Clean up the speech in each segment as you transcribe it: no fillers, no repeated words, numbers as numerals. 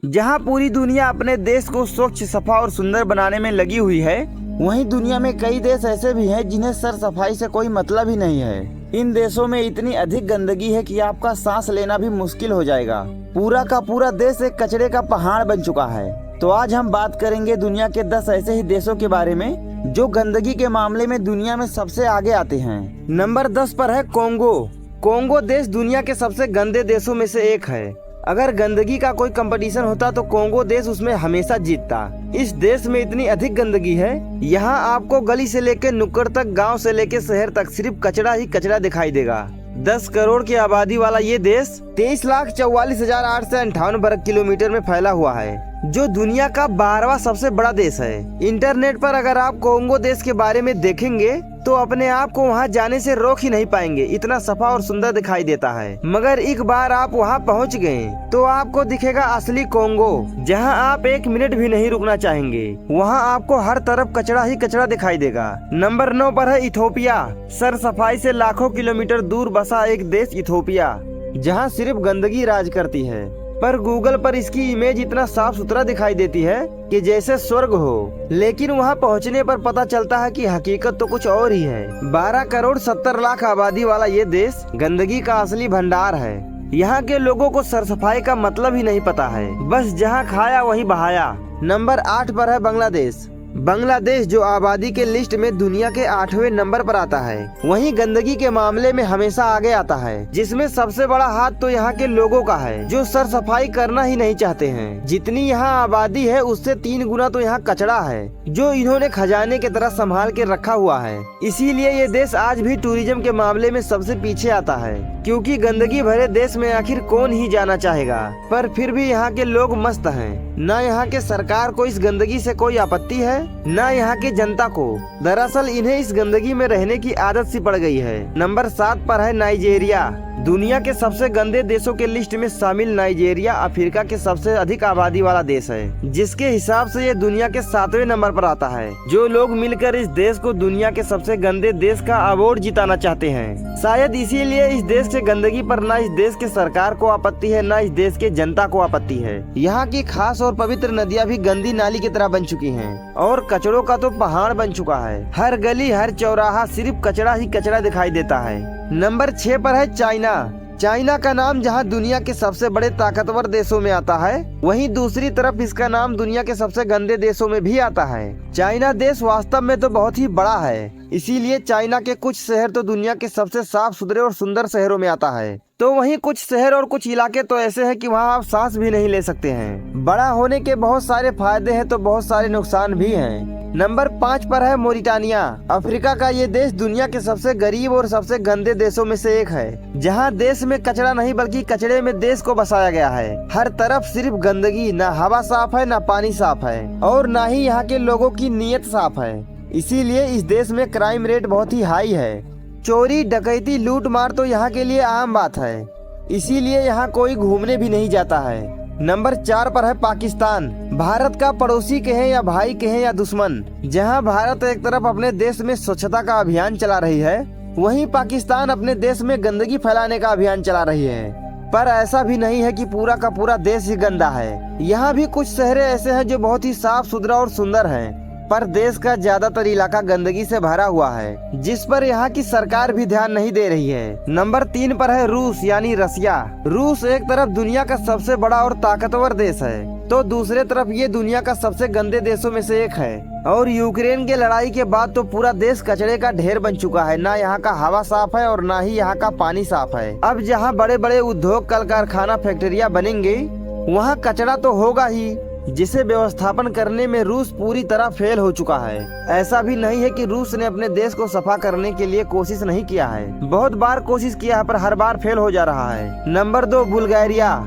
जहां पूरी दुनिया अपने देश को स्वच्छ, सफा और सुंदर बनाने में लगी हुई है, वहीं दुनिया में कई देश ऐसे भी हैं जिन्हें सर सफाई से कोई मतलब ही नहीं है। इन देशों में इतनी अधिक गंदगी है कि आपका सांस लेना भी मुश्किल हो जाएगा। पूरा का पूरा देश एक कचरे का पहाड़ बन चुका है। तो आज हम बात करेंगे दुनिया के 10 ऐसे ही देशों के बारे में जो गंदगी के मामले में दुनिया में सबसे आगे आते हैं। नंबर 10 पर है कोंगो। कोंगो देश दुनिया के सबसे गंदे देशों में से एक है। अगर गंदगी का कोई कंपटीशन होता तो कोंगो देश उसमें हमेशा जीतता। इस देश में इतनी अधिक गंदगी है, यहाँ आपको गली से लेकर नुक्कड़ तक, गांव से लेकर शहर तक सिर्फ कचरा ही कचरा दिखाई देगा। 10 करोड़ की आबादी वाला ये देश 23,44,858 वर्ग किलोमीटर में फैला हुआ है, जो दुनिया का 12वां सबसे बड़ा देश है। इंटरनेट पर अगर आप कोंगो देश के बारे में देखेंगे तो अपने आप को वहां जाने से रोक ही नहीं पाएंगे, इतना सफा और सुंदर दिखाई देता है। मगर एक बार आप वहां पहुंच गए तो आपको दिखेगा असली कोंगो, जहां आप 1 मिनट भी नहीं रुकना चाहेंगे। वहां आपको हर तरफ कचरा ही कचरा दिखाई देगा। नंबर 9 पर है इथोपिया। सर सफाई से लाखों किलोमीटर दूर बसा एक देश इथोपिया, जहां सिर्फ गंदगी राज करती है। पर गूगल पर इसकी इमेज इतना साफ सुथरा दिखाई देती है कि जैसे स्वर्ग हो, लेकिन वहां पहुंचने पर पता चलता है कि हकीकत तो कुछ और ही है। 12 करोड़ 70 लाख आबादी वाला ये देश गंदगी का असली भंडार है। यहाँ के लोगों को सर सफाई का मतलब ही नहीं पता है, बस जहाँ खाया वहीं बहाया। नंबर 8 पर है बांग्लादेश। बांग्लादेश जो आबादी के लिस्ट में दुनिया के 8वें नंबर पर आता है, वहीं गंदगी के मामले में हमेशा आगे आता है, जिसमें सबसे बड़ा हाथ तो यहाँ के लोगों का है, जो सर सफाई करना ही नहीं चाहते हैं। जितनी यहाँ आबादी है उससे 3 गुना तो यहाँ कचरा है, जो इन्होंने खजाने की तरह संभाल के रखा हुआ है। इसीलिए ये देश आज भी टूरिज्म के मामले में सबसे पीछे आता है, क्योंकि गंदगी भरे देश में आखिर कौन ही जाना चाहेगा। पर फिर भी यहाँ के लोग मस्त हैं। न यहाँ के सरकार को इस गंदगी से कोई आपत्ति है, न यहाँ की जनता को। दरअसल इन्हें इस गंदगी में रहने की आदत सी पड़ गई है। नंबर 7 पर है नाइजीरिया। दुनिया के सबसे गंदे देशों के लिस्ट में शामिल नाइजीरिया अफ्रीका के सबसे अधिक आबादी वाला देश है, जिसके हिसाब से ये दुनिया के 7वें नंबर पर आता है। जो लोग मिलकर इस देश को दुनिया के सबसे गंदे देश का अवार्ड जिताना चाहते हैं। शायद इसीलिए इस देश के गंदगी पर न इस देश के सरकार को आपत्ति है, न इस देश के जनता को आपत्ति है। यहाँ की खास और पवित्र नदियाँ भी गंदी नाली की तरह बन चुकी हैं, और कचड़ों का तो पहाड़ बन चुका है। हर गली हर चौराहा सिर्फ कचरा ही कचरा दिखाई देता है। नंबर 6 पर है चाइना। चाइना का नाम जहां दुनिया के सबसे बड़े ताकतवर देशों में आता है, वहीं दूसरी तरफ इसका नाम दुनिया के सबसे गंदे देशों में भी आता है। चाइना देश वास्तव में तो बहुत ही बड़ा है, इसीलिए चाइना के कुछ शहर तो दुनिया के सबसे साफ सुथरे और सुंदर शहरों में आता है, तो वहीं कुछ शहर और कुछ इलाके तो ऐसे हैं कि वहां आप सांस भी नहीं ले सकते हैं। बड़ा होने के बहुत सारे फायदे हैं तो बहुत सारे नुकसान भी हैं। नंबर 5 पर है मोरिटानिया। अफ्रीका का ये देश दुनिया के सबसे गरीब और सबसे गंदे देशों में से एक है, जहां देश में कचरा नहीं बल्कि कचरे में देश को बसाया गया है। हर तरफ सिर्फ गंदगी, न हवा साफ है, न पानी साफ है, और न ही यहाँ के लोगों की नीयत साफ है। इसीलिए इस देश में क्राइम रेट बहुत ही हाई है। चोरी, डकैती, लूट मार तो यहाँ के लिए आम बात है, इसीलिए यहाँ कोई घूमने भी नहीं जाता है। नंबर 4 पर है पाकिस्तान। भारत का पड़ोसी कहें या भाई कहें या दुश्मन, जहां भारत एक तरफ अपने देश में स्वच्छता का अभियान चला रही है, वहीं पाकिस्तान अपने देश में गंदगी फैलाने का अभियान चला रही है। पर ऐसा भी नहीं है कि पूरा का पूरा देश ही गंदा है। यहाँ भी कुछ शहर ऐसे हैं जो बहुत ही साफ सुथरा और सुंदर हैं, पर देश का ज्यादातर इलाका गंदगी से भरा हुआ है, जिस पर यहाँ की सरकार भी ध्यान नहीं दे रही है। नंबर 3 पर है रूस यानी रसिया। रूस एक तरफ दुनिया का सबसे बड़ा और ताकतवर देश है, तो दूसरे तरफ ये दुनिया का सबसे गंदे देशों में से एक है। और यूक्रेन के लड़ाई के बाद तो पूरा देश कचरे का ढेर बन चुका है। ना यहाँ का हवा साफ है और ना ही यहाँ का पानी साफ है। अब जहाँ बड़े बड़े उद्योग, कल कारखाना, फैक्ट्रियाँ बनेंगे, वहाँ कचरा तो होगा ही, जिसे व्यवस्थापन करने में रूस पूरी तरह फेल हो चुका है। ऐसा भी नहीं है कि रूस ने अपने देश को सफा करने के लिए कोशिश नहीं किया है, बहुत बार कोशिश किया है, पर हर बार फेल हो जा रहा है। Number 2 Bulgaria.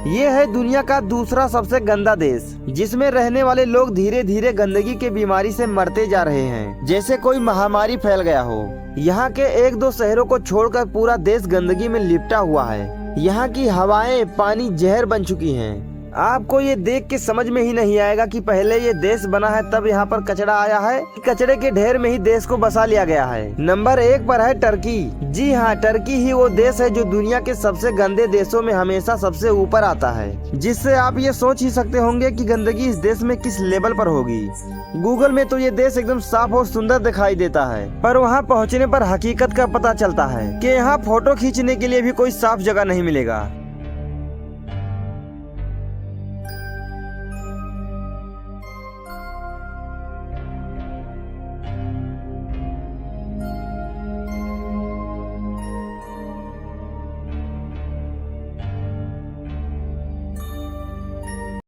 ये है दुनिया का दूसरा सबसे गंदा देश, जिसमें रहने वाले लोग धीरे धीरे गंदगी के बीमारी से मरते जा रहे हैं, जैसे कोई महामारी फैल गया हो। यहाँ के 1-2 शहरों को छोड़कर पूरा देश गंदगी में लिपटा हुआ है। यहाँ की हवाएं, पानी जहर बन चुकी हैं। आपको ये देख के समझ में ही नहीं आएगा कि पहले ये देश बना है तब यहाँ पर कचरा आया है, कचरे के ढेर में ही देश को बसा लिया गया है। नंबर 1 पर है टर्की। जी हाँ, टर्की ही वो देश है जो दुनिया के सबसे गंदे देशों में हमेशा सबसे ऊपर आता है, जिससे आप ये सोच ही सकते होंगे कि गंदगी इस देश में किस लेवल पर होगी। गूगल में तो ये देश एकदम साफ और सुंदर दिखाई देता है, पर वहाँ पहुँचने पर हकीकत का पता चलता है कि यहाँ फोटो खींचने के लिए भी कोई साफ जगह नहीं मिलेगा।